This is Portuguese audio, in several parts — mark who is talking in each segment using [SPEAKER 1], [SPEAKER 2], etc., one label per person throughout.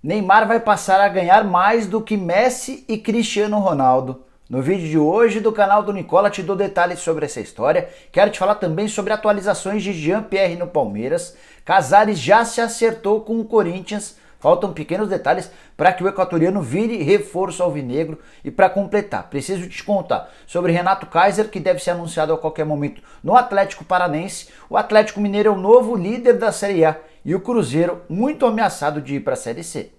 [SPEAKER 1] Neymar vai passar a ganhar mais do que Messi e Cristiano Ronaldo. No vídeo de hoje do canal do Nicola te dou detalhes sobre essa história. Quero te falar também sobre atualizações de Jean-Pierre no Palmeiras. Casares já se acertou com o Corinthians. Faltam pequenos detalhes para que o equatoriano vire reforço alvinegro. E para completar, preciso te contar sobre Renato Kaiser, que deve ser anunciado a qualquer momento no Atlético Paranense. O Atlético Mineiro é o novo líder da Série A e o Cruzeiro muito ameaçado de ir para a Série C.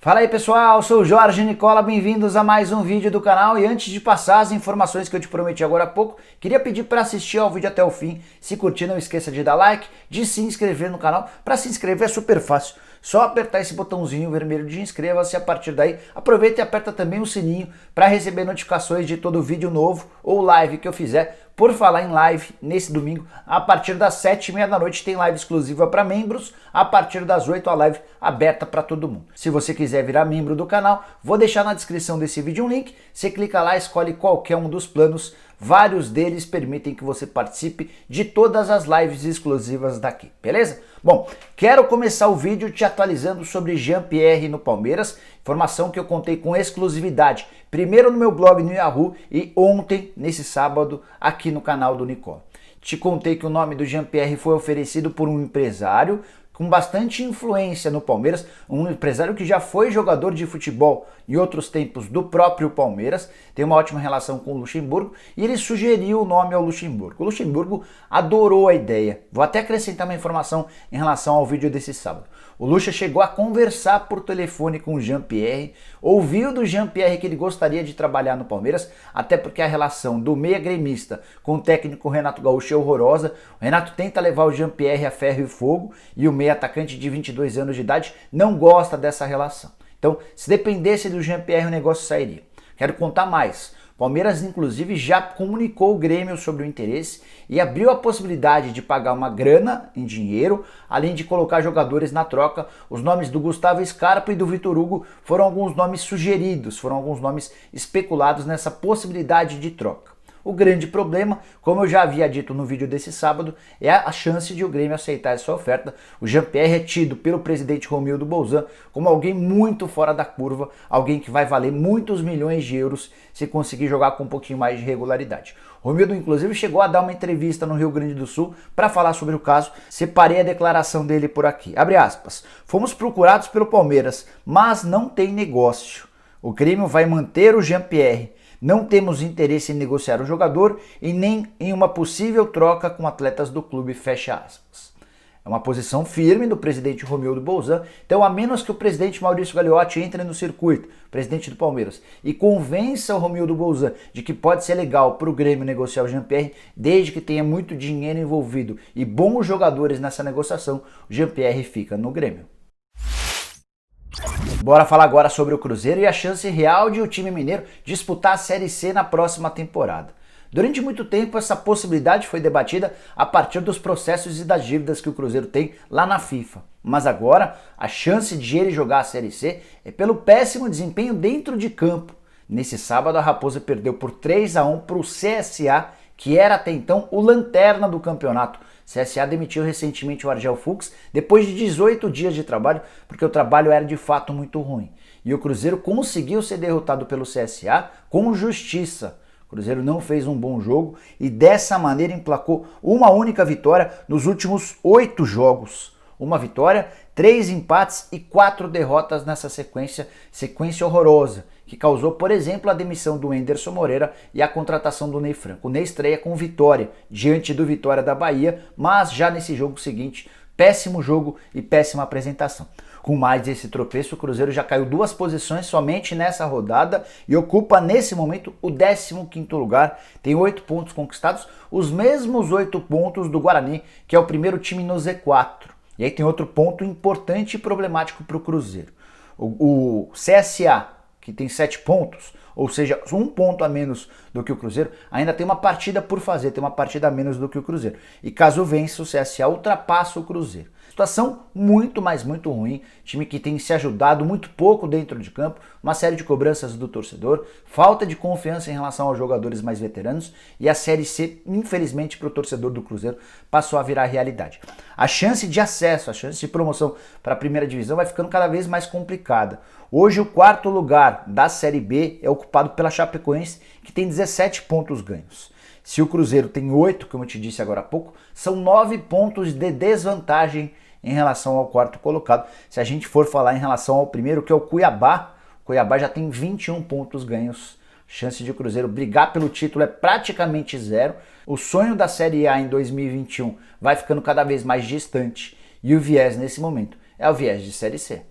[SPEAKER 1] Fala aí pessoal, sou o Jorge Nicola, bem-vindos a mais um vídeo do canal. E antes de passar as informações que eu te prometi agora há pouco, queria pedir para assistir ao vídeo até o fim. Se curtir, não esqueça de dar like, de se inscrever no canal. Para se inscrever é super fácil, só apertar esse botãozinho vermelho de inscreva-se. A partir daí, aproveita e aperta também o sininho para receber notificações de todo vídeo novo ou live que eu fizer. Por falar em live, nesse domingo, a partir das 7h30 da noite tem live exclusiva para membros, a partir das 8 a live aberta para todo mundo. Se você quiser virar membro do canal, vou deixar na descrição desse vídeo um link, você clica lá, escolhe qualquer um dos planos, vários deles permitem que você participe de todas as lives exclusivas daqui, beleza? Bom, quero começar o vídeo te atualizando sobre Jean-Pierre no Palmeiras, informação que eu contei com exclusividade, primeiro no meu blog no Yahoo e ontem, nesse sábado, aqui no canal do Nicola. Te contei que o nome do Jean-Pierre foi oferecido por um empresário com bastante influência no Palmeiras, um empresário que já foi jogador de futebol em outros tempos do próprio Palmeiras, tem uma ótima relação com o Luxemburgo e ele sugeriu o nome ao Luxemburgo. O Luxemburgo adorou a ideia. Vou até acrescentar uma informação em relação ao vídeo desse sábado. O Luxa chegou a conversar por telefone com o Jean-Pierre, ouviu do Jean-Pierre que ele gostaria de trabalhar no Palmeiras, até porque a relação do meia gremista com o técnico Renato Gaúcho é horrorosa. O Renato tenta levar o Jean-Pierre a ferro e fogo e o meia atacante de 22 anos de idade não gosta dessa relação. Então, se dependesse do Jean-Pierre, o negócio sairia. Quero contar mais. Palmeiras, inclusive, já comunicou o Grêmio sobre o interesse e abriu a possibilidade de pagar uma grana em dinheiro, além de colocar jogadores na troca. Os nomes do Gustavo Scarpa e do Vitor Hugo foram alguns nomes sugeridos, foram alguns nomes especulados nessa possibilidade de troca. O grande problema, como eu já havia dito no vídeo desse sábado, é a chance de o Grêmio aceitar essa oferta. O Jean-Pierre é tido pelo presidente Romildo Bolzan como alguém muito fora da curva, alguém que vai valer muitos milhões de euros se conseguir jogar com um pouquinho mais de regularidade. Romildo, inclusive, chegou a dar uma entrevista no Rio Grande do Sul para falar sobre o caso. Separei a declaração dele por aqui. Abre aspas. Fomos procurados pelo Palmeiras, mas não tem negócio. O Grêmio vai manter o Jean-Pierre. Não temos interesse em negociar o jogador e nem em uma possível troca com atletas do clube, fecha aspas. É uma posição firme do presidente Romildo Bolzan, então a menos que o presidente Maurício Gagliotti entre no circuito, presidente do Palmeiras, e convença o Romildo Bolzan de que pode ser legal para o Grêmio negociar o Jean-Pierre, desde que tenha muito dinheiro envolvido e bons jogadores nessa negociação, o Jean-Pierre fica no Grêmio. Bora falar agora sobre o Cruzeiro e a chance real de o time mineiro disputar a Série C na próxima temporada. Durante muito tempo essa possibilidade foi debatida a partir dos processos e das dívidas que o Cruzeiro tem lá na FIFA. Mas agora a chance de ele jogar a Série C é pelo péssimo desempenho dentro de campo. Nesse sábado a Raposa perdeu por 3-1 para o CSA, que era até então o lanterna do campeonato. CSA demitiu recentemente o Argel Fuchs depois de 18 dias de trabalho, porque o trabalho era de fato muito ruim. E o Cruzeiro conseguiu ser derrotado pelo CSA com justiça. O Cruzeiro não fez um bom jogo e dessa maneira emplacou uma única vitória nos últimos 8 jogos. Uma vitória, 3 empates e 4 derrotas nessa sequência horrorosa, que causou, por exemplo, a demissão do Enderson Moreira e a contratação do Ney Franco. O Ney estreia com vitória diante do Vitória da Bahia, mas já nesse jogo seguinte, péssimo jogo e péssima apresentação. Com mais esse tropeço, o Cruzeiro já caiu 2 posições somente nessa rodada e ocupa nesse momento o 15º lugar. Tem 8 pontos conquistados, os mesmos 8 pontos do Guarani, que é o primeiro time no Z4. E aí tem outro ponto importante e problemático para o Cruzeiro. O CSA, que tem 7 pontos, ou seja, 1 ponto a menos do que o Cruzeiro, ainda tem uma partida por fazer, tem uma partida a menos do que o Cruzeiro. E caso vença, o CSA ultrapassa o Cruzeiro. Situação muito, mas muito ruim, time que tem se ajudado muito pouco dentro de campo, uma série de cobranças do torcedor, falta de confiança em relação aos jogadores mais veteranos e a Série C, infelizmente para o torcedor do Cruzeiro, passou a virar realidade. A chance de acesso, a chance de promoção para a primeira divisão vai ficando cada vez mais complicada. Hoje o quarto lugar da Série B é ocupado pela Chapecoense, que tem 17 pontos ganhos. Se o Cruzeiro tem 8, como eu te disse agora há pouco, são 9 pontos de desvantagem em relação ao quarto colocado. Se a gente for falar em relação ao primeiro, que é o Cuiabá já tem 21 pontos ganhos. Chance de o Cruzeiro brigar pelo título é praticamente zero. O sonho da Série A em 2021 vai ficando cada vez mais distante. E o viés nesse momento é o viés de Série C.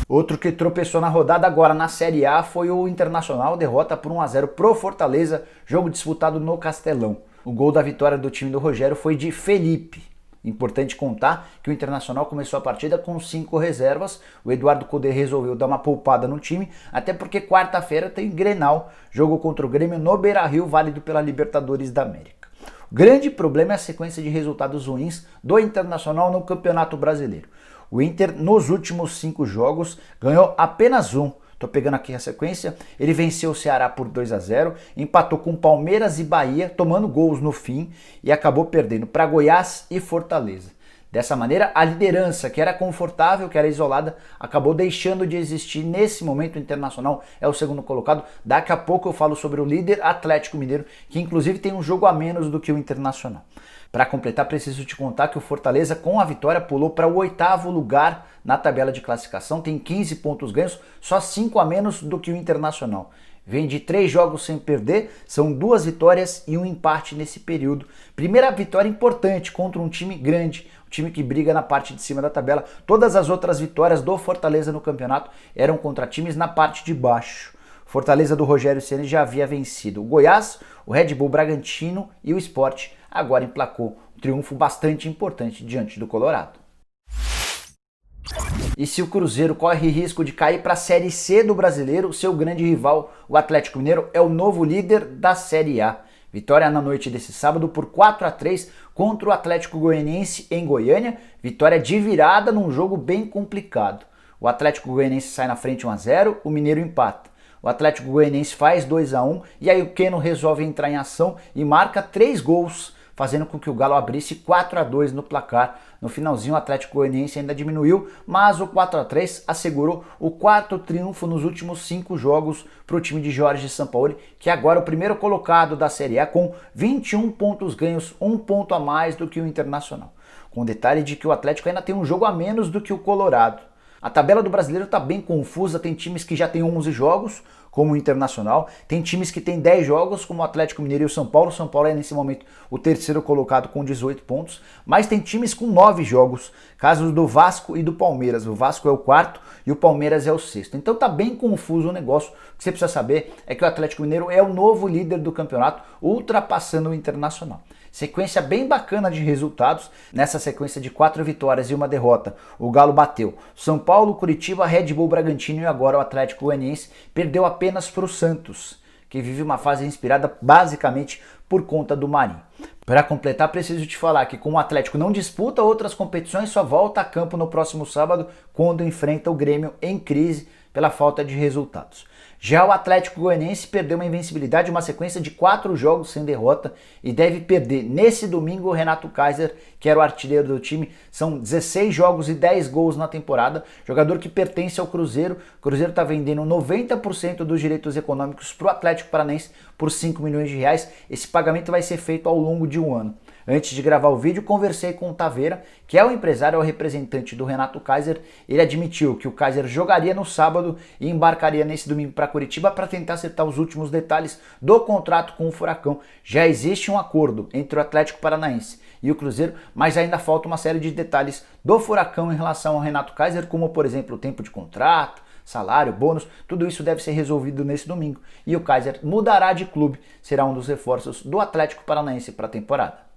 [SPEAKER 1] Outro que tropeçou na rodada agora na Série A foi o Internacional, derrota por 1-0 pro Fortaleza, jogo disputado no Castelão. O gol da vitória do time do Rogério foi de Felipe. Importante contar que o Internacional começou a partida com 5 reservas, o Eduardo Cudê resolveu dar uma poupada no time, até porque quarta-feira tem Grenal, jogo contra o Grêmio no Beira-Rio, válido pela Libertadores da América. O grande problema é a sequência de resultados ruins do Internacional no Campeonato Brasileiro. O Inter, nos últimos 5 jogos, ganhou apenas um. Tô pegando aqui a sequência. Ele venceu o Ceará por 2-0, empatou com Palmeiras e Bahia, tomando gols no fim, e acabou perdendo para Goiás e Fortaleza. Dessa maneira, a liderança, que era confortável, que era isolada, acabou deixando de existir. Nesse momento, o Internacional é o segundo colocado. Daqui a pouco eu falo sobre o líder Atlético Mineiro, que inclusive tem um jogo a menos do que o Internacional. Para completar, preciso te contar que o Fortaleza, com a vitória, pulou para o 8º lugar na tabela de classificação, tem 15 pontos ganhos, só 5 a menos do que o Internacional. Vem de 3 jogos sem perder, são 2 vitórias e um empate nesse período. Primeira vitória importante contra um time grande, um time que briga na parte de cima da tabela. Todas as outras vitórias do Fortaleza no campeonato eram contra times na parte de baixo. Fortaleza do Rogério Ceni já havia vencido o Goiás, o Red Bull Bragantino e o Sport. Agora emplacou um triunfo bastante importante diante do Colorado. E se o Cruzeiro corre risco de cair para a Série C do Brasileiro, seu grande rival, o Atlético Mineiro, é o novo líder da Série A. Vitória na noite desse sábado por 4-3 contra o Atlético Goianiense em Goiânia. Vitória de virada num jogo bem complicado. O Atlético Goianiense sai na frente 1-0, o Mineiro empata. O Atlético Goianiense faz 2-1 e aí o Keno resolve entrar em ação e marca 3 gols, fazendo com que o Galo abrisse 4-2 no placar. No finalzinho o Atlético Goianiense ainda diminuiu, mas o 4-3 assegurou o 4º triunfo nos últimos 5 jogos para o time de Jorge Sampaoli, que agora é o primeiro colocado da Série A com 21 pontos ganhos, 1 ponto a mais do que o Internacional. Com o detalhe de que o Atlético ainda tem um jogo a menos do que o Colorado. A tabela do Brasileiro está bem confusa, tem times que já tem 11 jogos, como o Internacional, tem times que tem 10 jogos, como o Atlético Mineiro e o São Paulo. O São Paulo é nesse momento o terceiro colocado com 18 pontos, mas tem times com 9 jogos, casos do Vasco e do Palmeiras. O Vasco é o 4º e o Palmeiras é o 6º. Então tá bem confuso o negócio. O que você precisa saber é que o Atlético Mineiro é o novo líder do campeonato, ultrapassando o Internacional. Sequência bem bacana de resultados. Nessa sequência de 4 vitórias e 1 derrota, o Galo bateu São Paulo, Curitiba, Red Bull Bragantino e agora o Atlético Goianiense perdeu apenas para o Santos, que vive uma fase inspirada basicamente por conta do Marinho. Para completar, preciso te falar que com o Atlético não disputa outras competições, só volta a campo no próximo sábado, quando enfrenta o Grêmio em crise pela falta de resultados. Já o Atlético Goianiense perdeu uma invencibilidade, uma sequência de 4 jogos sem derrota e deve perder nesse domingo o Renato Kaiser, que era o artilheiro do time. São 16 jogos e 10 gols na temporada, jogador que pertence ao Cruzeiro. O Cruzeiro está vendendo 90% dos direitos econômicos para o Atlético Paranaense por 5 milhões de reais. Esse pagamento vai ser feito ao longo de um ano. Antes de gravar o vídeo, conversei com o Taveira, que é o empresário, é o representante do Renato Kaiser. Ele admitiu que o Kaiser jogaria no sábado e embarcaria nesse domingo para Curitiba para tentar acertar os últimos detalhes do contrato com o Furacão. Já existe um acordo entre o Atlético Paranaense e o Cruzeiro, mas ainda falta uma série de detalhes do Furacão em relação ao Renato Kaiser, como por exemplo o tempo de contrato, salário, bônus. Tudo isso deve ser resolvido nesse domingo e o Kaiser mudará de clube, será um dos reforços do Atlético Paranaense para a temporada.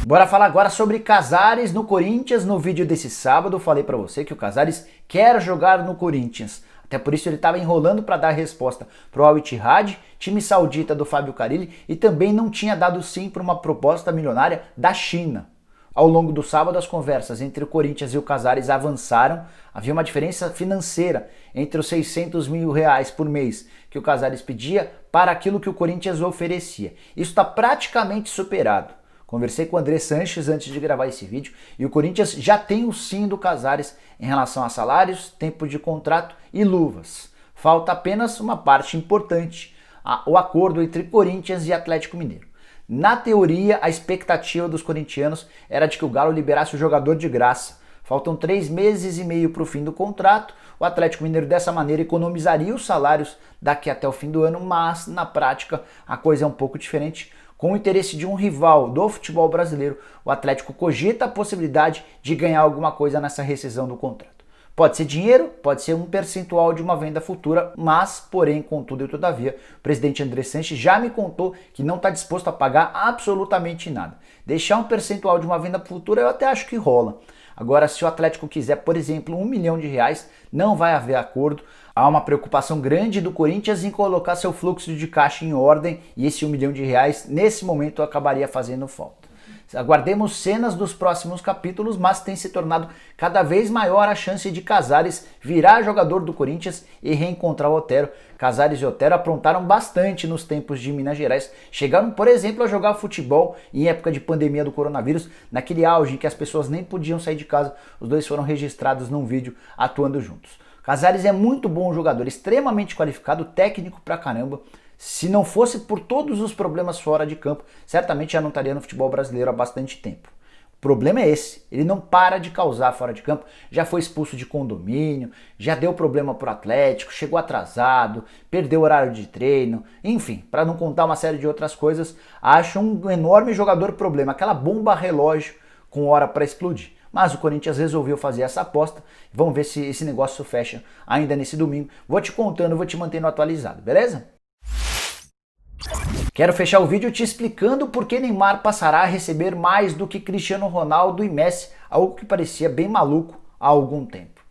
[SPEAKER 1] Bora falar agora sobre Casares no Corinthians. No vídeo desse sábado falei para você que o Casares quer jogar no Corinthians. Até por isso ele estava enrolando para dar resposta para o Al Ittihad, time saudita do Fábio Carille, e também não tinha dado sim para uma proposta milionária da China. Ao longo do sábado, as conversas entre o Corinthians e o Casares avançaram. Havia uma diferença financeira entre os 600 mil reais por mês que o Casares pedia para aquilo que o Corinthians oferecia. Isso está praticamente superado. Conversei com o André Sanches antes de gravar esse vídeo e o Corinthians já tem o sim do Casares em relação a salários, tempo de contrato e luvas. Falta apenas uma parte importante, o acordo entre Corinthians e Atlético Mineiro. Na teoria, a expectativa dos corintianos era de que o Galo liberasse o jogador de graça. Faltam 3 meses e meio para o fim do contrato. O Atlético Mineiro dessa maneira economizaria os salários daqui até o fim do ano, mas na prática a coisa é um pouco diferente. Com o interesse de um rival do futebol brasileiro, o Atlético cogita a possibilidade de ganhar alguma coisa nessa rescisão do contrato. Pode ser dinheiro, pode ser um percentual de uma venda futura, mas, porém, contudo e todavia, o presidente André Sanches já me contou que não está disposto a pagar absolutamente nada. Deixar um percentual de uma venda futura eu até acho que rola. Agora, se o Atlético quiser, por exemplo, R$1 milhão, não vai haver acordo. Há uma preocupação grande do Corinthians em colocar seu fluxo de caixa em ordem e esse R$1 milhão, nesse momento, acabaria fazendo falta. Aguardemos cenas dos próximos capítulos, mas tem se tornado cada vez maior a chance de Casares virar jogador do Corinthians e reencontrar o Otero. Casares e Otero aprontaram bastante nos tempos de Minas Gerais. Chegaram, por exemplo, a jogar futebol em época de pandemia do coronavírus, naquele auge em que as pessoas nem podiam sair de casa. Os dois foram registrados num vídeo atuando juntos. Casares é muito bom jogador, extremamente qualificado, técnico pra caramba. Se não fosse por todos os problemas fora de campo, certamente já não estaria no futebol brasileiro há bastante tempo. O problema é esse, ele não para de causar fora de campo, já foi expulso de condomínio, já deu problema pro Atlético, chegou atrasado, perdeu horário de treino, enfim, para não contar uma série de outras coisas, acho um enorme jogador problema, aquela bomba relógio com hora para explodir. Mas o Corinthians resolveu fazer essa aposta, vamos ver se esse negócio fecha ainda nesse domingo. Vou te contando, vou te mantendo atualizado, beleza? Quero fechar o vídeo te explicando por que Neymar passará a receber mais do que Cristiano Ronaldo e Messi, algo que parecia bem maluco há algum tempo.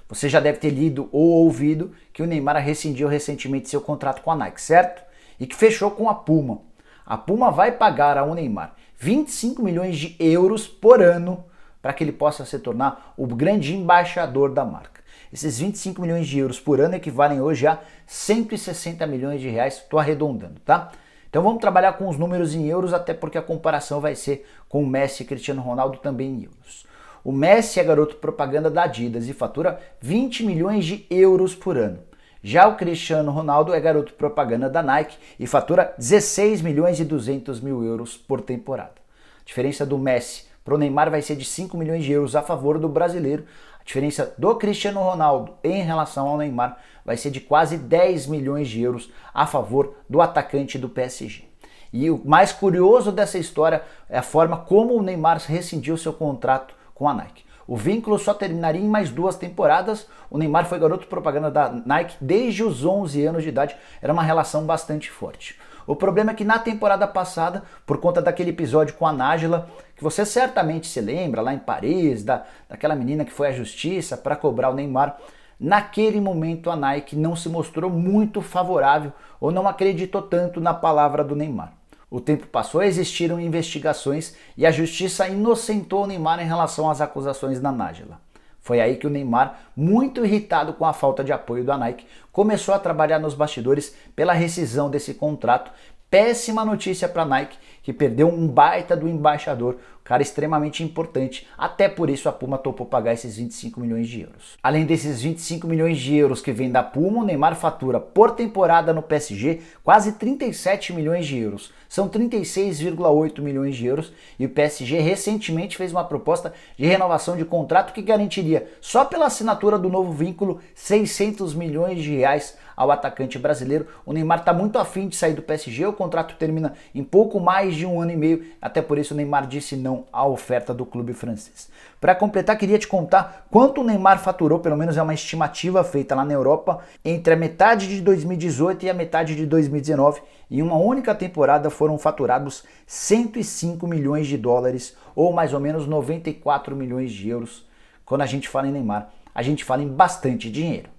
[SPEAKER 1] Você já deve ter lido ou ouvido que o Neymar rescindiu recentemente seu contrato com a Nike, certo? E que fechou com a Puma. A Puma vai pagar ao Neymar 25 milhões de euros por ano para que ele possa se tornar o grande embaixador da marca. Esses 25 milhões de euros por ano equivalem hoje a 160 milhões de reais, estou arredondando, tá? Então vamos trabalhar com os números em euros, até porque a comparação vai ser com o Messi e Cristiano Ronaldo também em euros. O Messi é garoto propaganda da Adidas e fatura 20 milhões de euros por ano. Já o Cristiano Ronaldo é garoto propaganda da Nike e fatura 16 milhões e 200 mil euros por temporada. A diferença do Messi para o Neymar vai ser de 5 milhões de euros a favor do brasileiro. A diferença do Cristiano Ronaldo em relação ao Neymar vai ser de quase 10 milhões de euros a favor do atacante do PSG. E o mais curioso dessa história é a forma como o Neymar rescindiu seu contrato com a Nike. O vínculo só terminaria em mais 2 temporadas. O Neymar foi garoto propaganda da Nike desde os 11 anos de idade. Era uma relação bastante forte. O problema é que na temporada passada, por conta daquele episódio com a Nájila, que você certamente se lembra, lá em Paris, daquela menina que foi à justiça para cobrar o Neymar, naquele momento a Nike não se mostrou muito favorável ou não acreditou tanto na palavra do Neymar. O tempo passou, existiram investigações e a justiça inocentou o Neymar em relação às acusações da Nájila. Foi aí que o Neymar, muito irritado com a falta de apoio da Nike, começou a trabalhar nos bastidores pela rescisão desse contrato. Péssima notícia para a Nike, que perdeu um baita do embaixador, um cara extremamente importante. Até por isso a Puma topou pagar esses 25 milhões de euros. Além desses 25 milhões de euros que vem da Puma, o Neymar fatura por temporada no PSG quase 37 milhões de euros. São 36,8 milhões de euros e o PSG recentemente fez uma proposta de renovação de contrato que garantiria, só pela assinatura do novo vínculo, 600 milhões de reais ao atacante brasileiro. O Neymar está muito afim de sair do PSG, o contrato termina em pouco mais de 1 ano e meio, até por isso o Neymar disse não à oferta do clube francês. Para completar, queria te contar quanto o Neymar faturou, pelo menos é uma estimativa feita lá na Europa, entre a metade de 2018 e a metade de 2019. Em uma única temporada foram faturados 105 milhões de dólares, ou mais ou menos 94 milhões de euros. Quando a gente fala em Neymar, a gente fala em bastante dinheiro.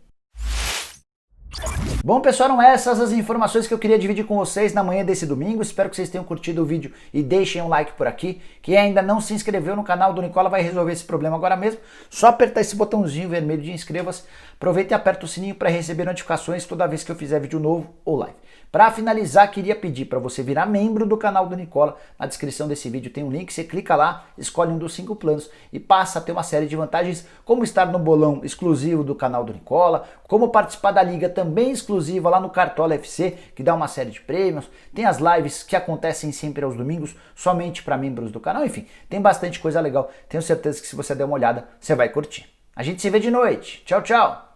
[SPEAKER 1] Bom, pessoal, eram essas as informações que eu queria dividir com vocês na manhã desse domingo. Espero que vocês tenham curtido o vídeo e deixem um like por aqui. Quem ainda não se inscreveu no canal do Nicola vai resolver esse problema agora mesmo. Só apertar esse botãozinho vermelho de inscreva-se. Aproveita e aperta o sininho para receber notificações toda vez que eu fizer vídeo novo ou live. Para finalizar, queria pedir para você virar membro do canal do Nicola. Na descrição desse vídeo tem um link, você clica lá, escolhe um dos 5 planos e passa a ter uma série de vantagens, como estar no bolão exclusivo do canal do Nicola, como participar da liga também exclusiva lá no Cartola FC, que dá uma série de prêmios, tem as lives que acontecem sempre aos domingos, somente para membros do canal, enfim, tem bastante coisa legal. Tenho certeza que se você der uma olhada, você vai curtir. A gente se vê de noite. Tchau, tchau!